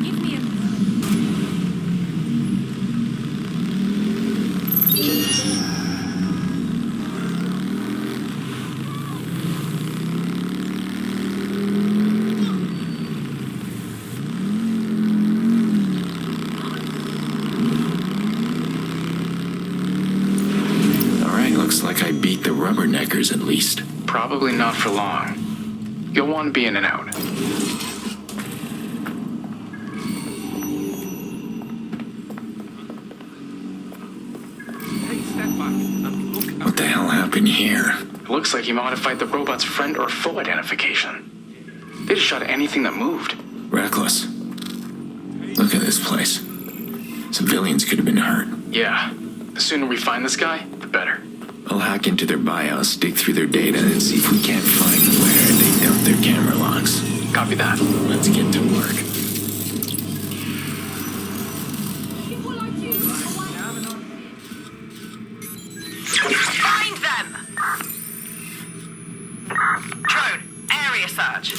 Give me a... Looks like I beat the rubberneckers at least. Probably not for long. You'll want to be in and out. Hey, step back and look What the hell happened here? It looks like you modified the robot's friend or foe identification. They just shot anything that moved. Reckless. Look at this place. Civilians could have been hurt. Yeah. The sooner we find this guy, the better. I'll hack into their BIOS, dig through their data, and see if we can't find where they dumped their camera logs. Copy that. Let's get to work. Find them! Drone, area search.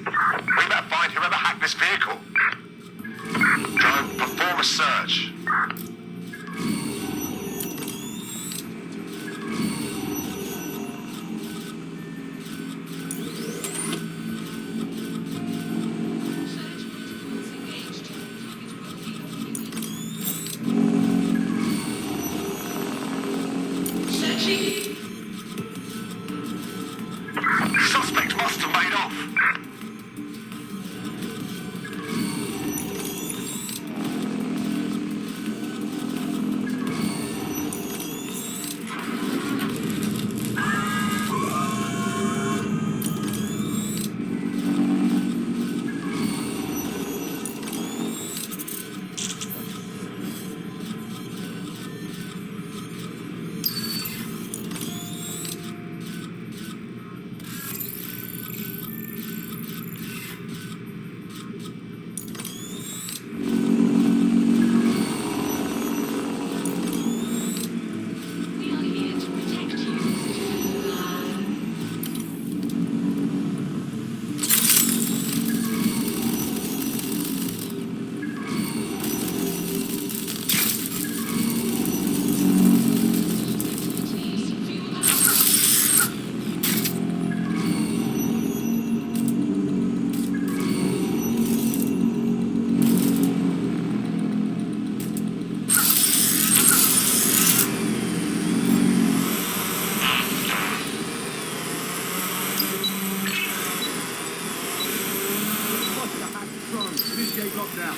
We better find whoever hacked this vehicle. Drone, perform a search. Suspect must have made off. Initiate lockdown.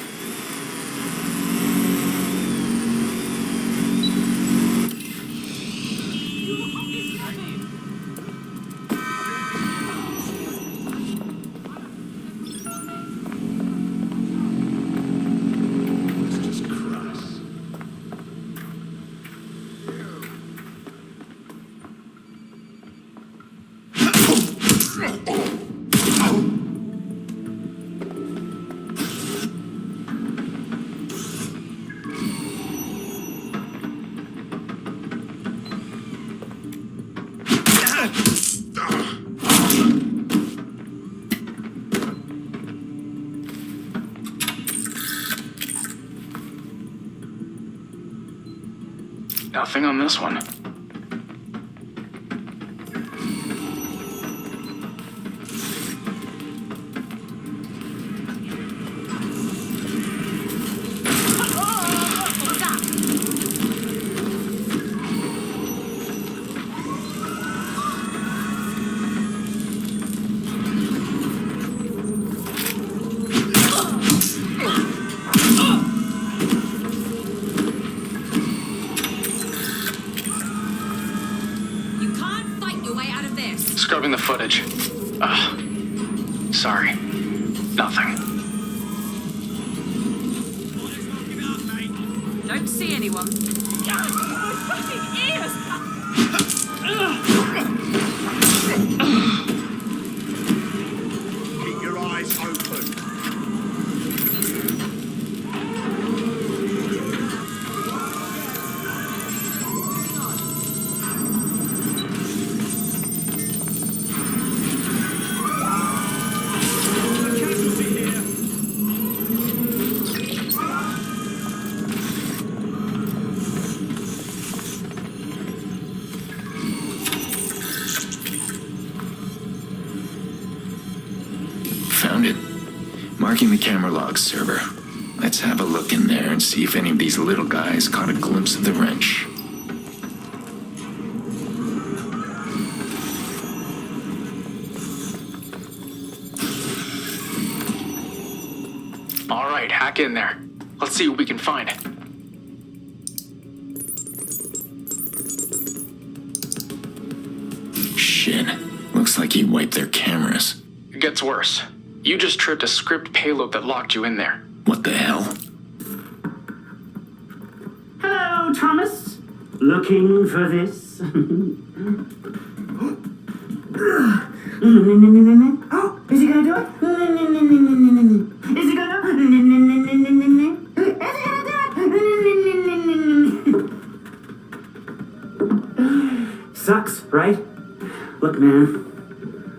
Nothing on this one. Scrubbing the footage. Sorry. Nothing. Don't see anyone. My fucking ears! Keep your eyes open. Casualty here. Marking the camera log server. Let's have a look in there and see if any of these little guys caught a glimpse of the wrench. All right, hack in there. Let's see what we can find. Shit. Looks like he wiped their cameras. It gets worse. You just tripped a script payload that locked you in there. What the hell? Hello, Thomas. Looking for this? Oh, is he gonna do it? Is he gonna do it? Sucks, right? Look, man.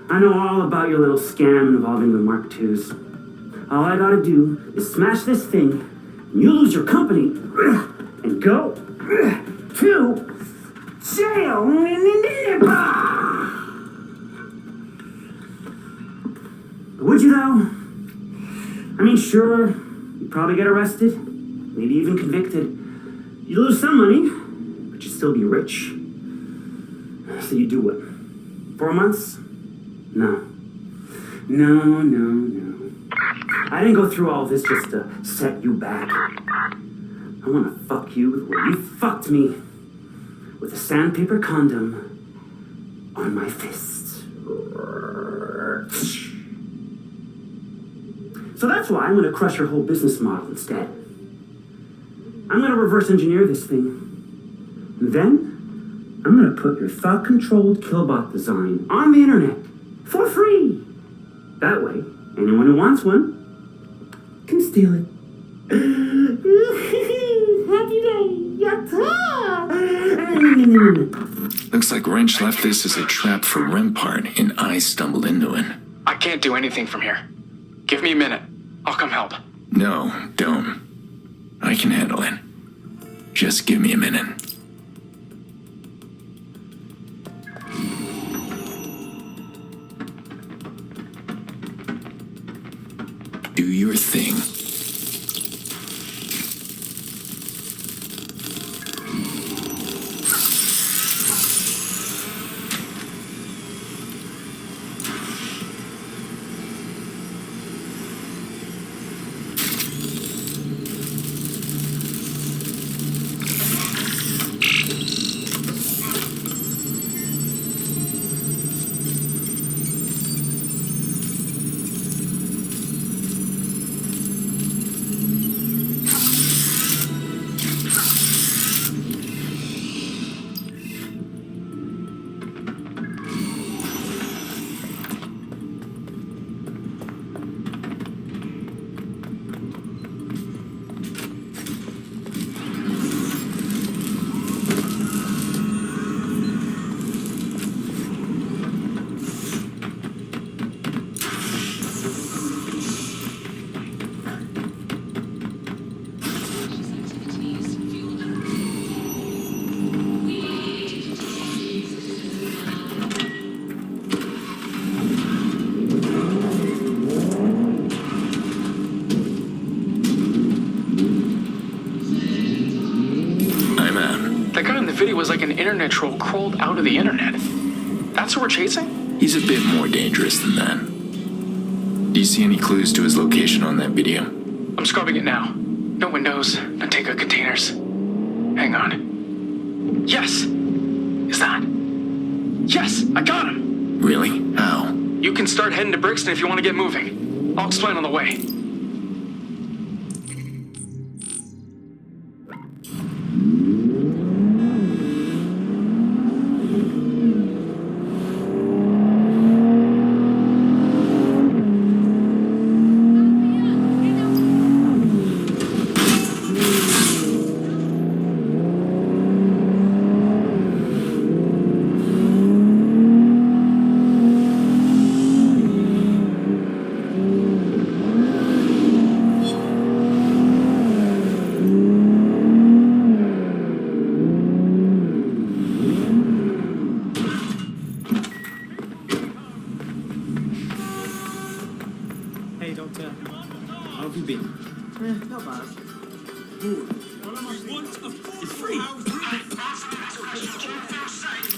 I know all about your little scam involving the Mark IIs. All I gotta do is smash this thing, and you lose your company, and go to jail. Would you though? I mean, sure, you'd probably get arrested, maybe even convicted. You'd lose some money, but you'd still be rich. So you do what? 4 months? No. I didn't go through all of this just to set you back. I want to fuck you the way you fucked me, with a sandpaper condom on my fist. So that's why I'm going to crush your whole business model instead. I'm going to reverse engineer this thing. And then, I'm going to put your thought-controlled killbot design on the internet for free. That way, anyone who wants one can steal it. Happy day, yatta! Looks like Wrench left this as a trap for Rempart, and I stumbled into it. I can't do anything from here. Give me a minute. I'll come help. No, don't. I can handle it. Just give me a minute. Do your thing. That guy in the video was like an internet troll crawled out of the internet. That's who we're chasing? He's a bit more dangerous than that. Do you see any clues to his location on that video? I'm scrubbing it now. No windows, no takeout containers. Hang on. Yes! Is that? Yes! I got him! Really? How? You can start heading to Brixton if you want to get moving. I'll explain on the way. How have you been? Not bad. It's free.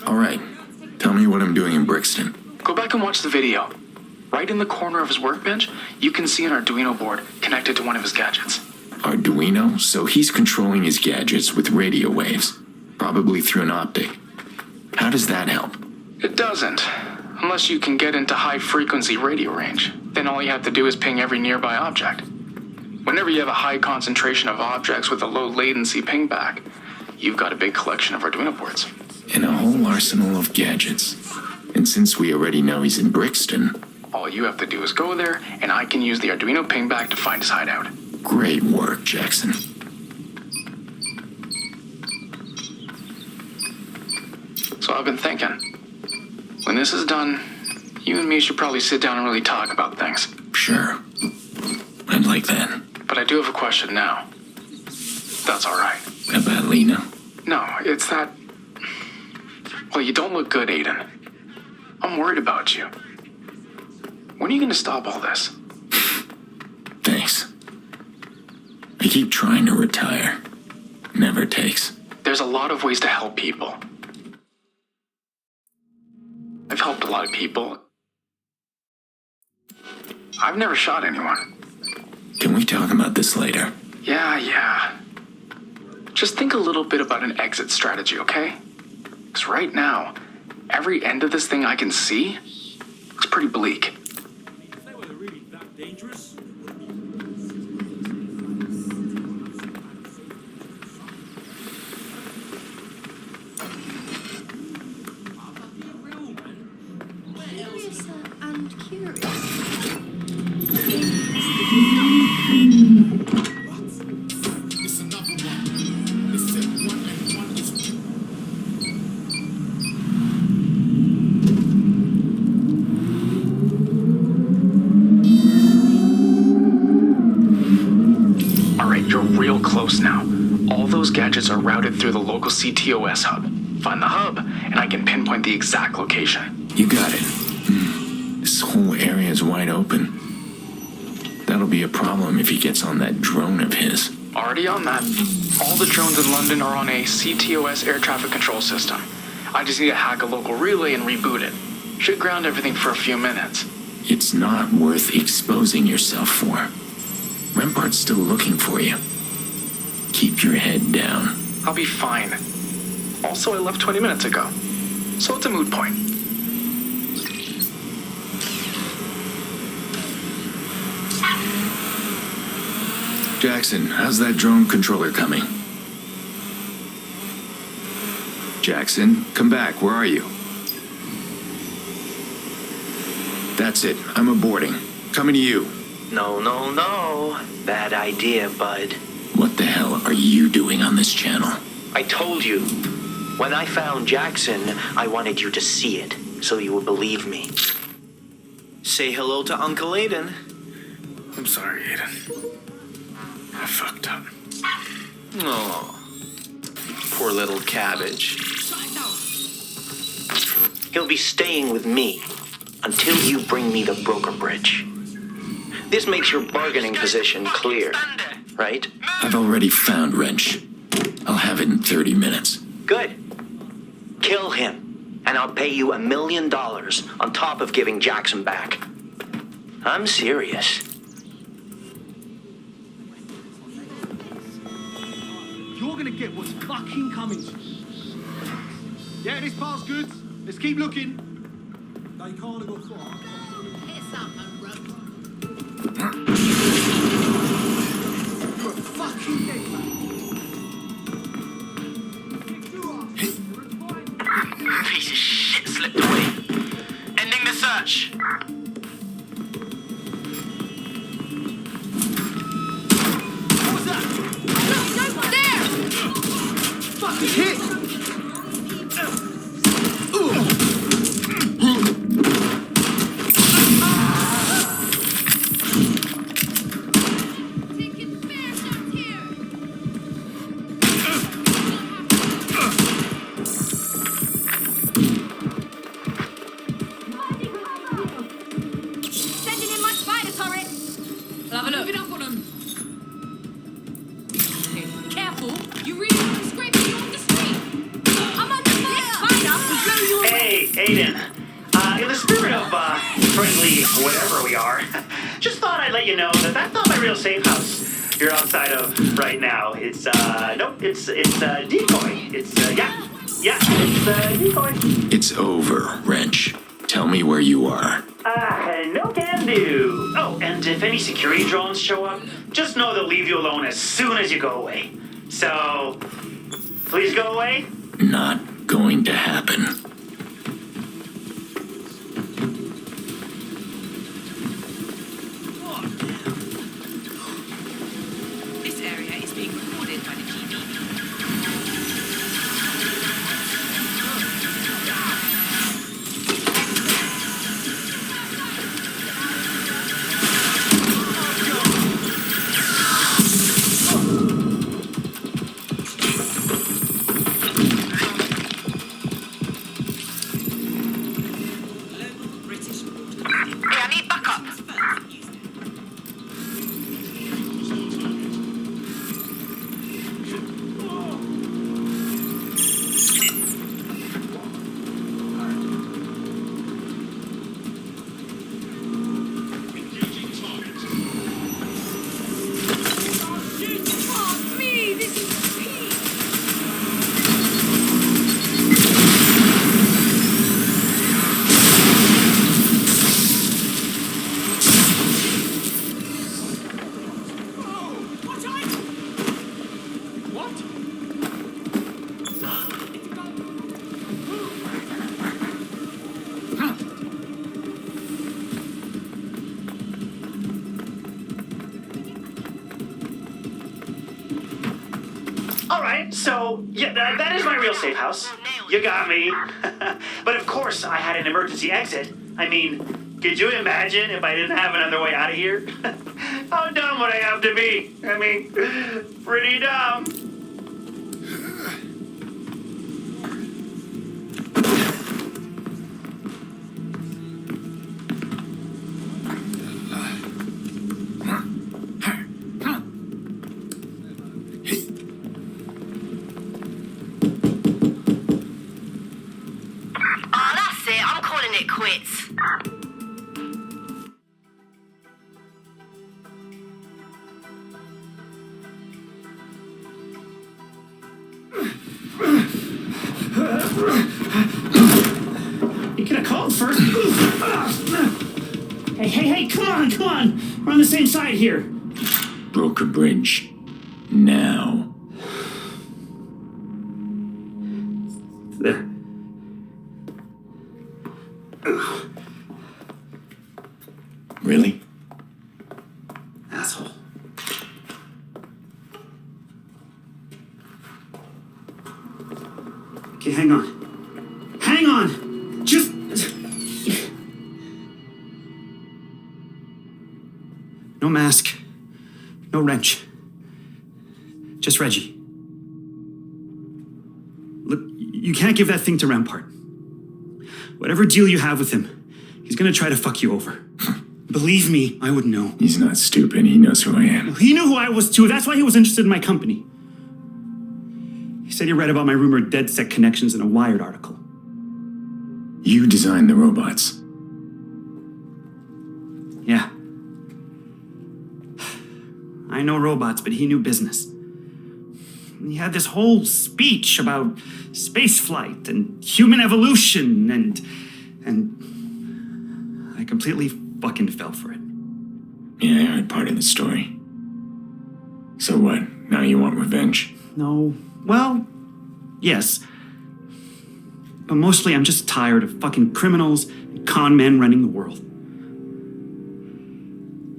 All right. Tell me what I'm doing in Brixton. Go back and watch the video. Right in the corner of his workbench, you can see an Arduino board connected to one of his gadgets. Arduino? So he's controlling his gadgets with radio waves. Probably through an optic. How does that help? It doesn't. Unless you can get into high-frequency radio range. Then all you have to do is ping every nearby object. Whenever you have a high concentration of objects with a low latency pingback, you've got a big collection of Arduino boards. And a whole arsenal of gadgets. And since we already know he's in Brixton... All you have to do is go there, and I can use the Arduino pingback to find his hideout. Great work, Jackson. So I've been thinking, when this is done, you and me should probably sit down and really talk about things. Sure. I'd like that. But I do have a question now. That's all right. About Lena? No, it's that... Well, you don't look good, Aiden. I'm worried about you. When are you going to stop all this? Thanks. I keep trying to retire. Never takes. There's a lot of ways to help people. I've helped a lot of people. I've never shot anyone. Can we talk about this later? Yeah. Just think a little bit about an exit strategy, okay? Because right now, every end of this thing I can see looks pretty bleak. If they were really that dangerous. Curiouser and curious. It's another one. It's set 1 and 1 is 2. Alright, you're real close now. All those gadgets are routed through the local CTOS hub. Find the hub, and I can pinpoint the exact location. You got it. This whole area is wide open. That'll be a problem if he gets on that drone of his. Already on that. All the drones in London are on a CTOS air traffic control system. I just need to hack a local relay and reboot it. Should ground everything for a few minutes. It's not worth exposing yourself for. Rempart's still looking for you. Keep your head down. I'll be fine. Also, I left 20 minutes ago. So it's a moot point. Jackson, how's that drone controller coming? Jackson, come back. Where are you? That's it. I'm aborting. Coming to you. No. Bad idea, bud. What the hell are you doing on this channel? I told you. When I found Jackson, I wanted you to see it, so you would believe me. Say hello to Uncle Aiden. I'm sorry, Aiden. I fucked up. Oh, poor little cabbage. He'll be staying with me until you bring me the broker bridge. This makes your bargaining position clear, right? I've already found Wrench. I'll have it in 30 minutes. Good. Kill him, and I'll pay you $1 million on top of giving Jackson back. I'm serious. You're gonna get what's fucking coming to you. Yeah, this part's good. Let's keep looking. They can't go far. It's up and run. You're a fucking dead man. Piece of shit slipped away. Ending the search. What was that? There! Fucking hit! Move it up on him. Okay, careful. You really want to scrape me off the street. I'm under fire. Spider will blow you away. Hey, Aiden. In the spirit of, friendly whatever we are, just thought I'd let you know that that's not my real safe house you're outside of right now. It's, nope, it's decoy. It's, yeah, it's, decoy. It's over, Wrench. Tell me where you are. No can do. Oh, and if any security drones show up, just know they'll leave you alone as soon as you go away. So, please go away. Not going to happen. This area is being recorded by the TV. Hey, I need backup. Oh, me, this is me. All right, so yeah, that is my real safe house. You got me. But of course, I had an emergency exit. I mean, could you imagine if I didn't have another way out of here? How dumb would I have to be? I mean, pretty dumb. Oh, that's it. I'm calling it quits. You could have called first. Hey, come on. We're on the same side here. Broker Bridge. Now. There. Really? Asshole. Okay, hang on. Just... No mask. No wrench. Just Reggie. Look, you can't give that thing to Rampart. Whatever deal you have with him, he's gonna try to fuck you over. Believe me, I would know. He's not stupid. He knows who I am. He knew who I was too. That's why he was interested in my company. He said he read about my rumored dead set connections in a Wired article. You designed the robots. Yeah. I know robots, but he knew business. He had this whole speech about space flight and human evolution and I completely fucking fell for it. Yeah, I heard part of the story. So what? Now you want revenge? No. Well, yes. But mostly I'm just tired of fucking criminals and con men running the world.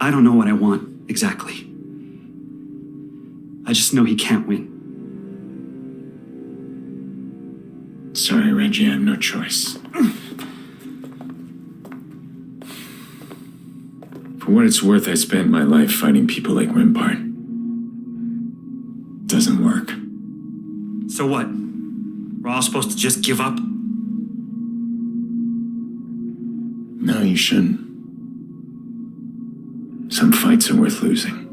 I don't know what I want, exactly. I just know he can't win. Sorry, Reggie, I have no choice. For what it's worth, I spent my life fighting people like Rampart. Doesn't work. So what? We're all supposed to just give up? No, you shouldn't. Some fights are worth losing.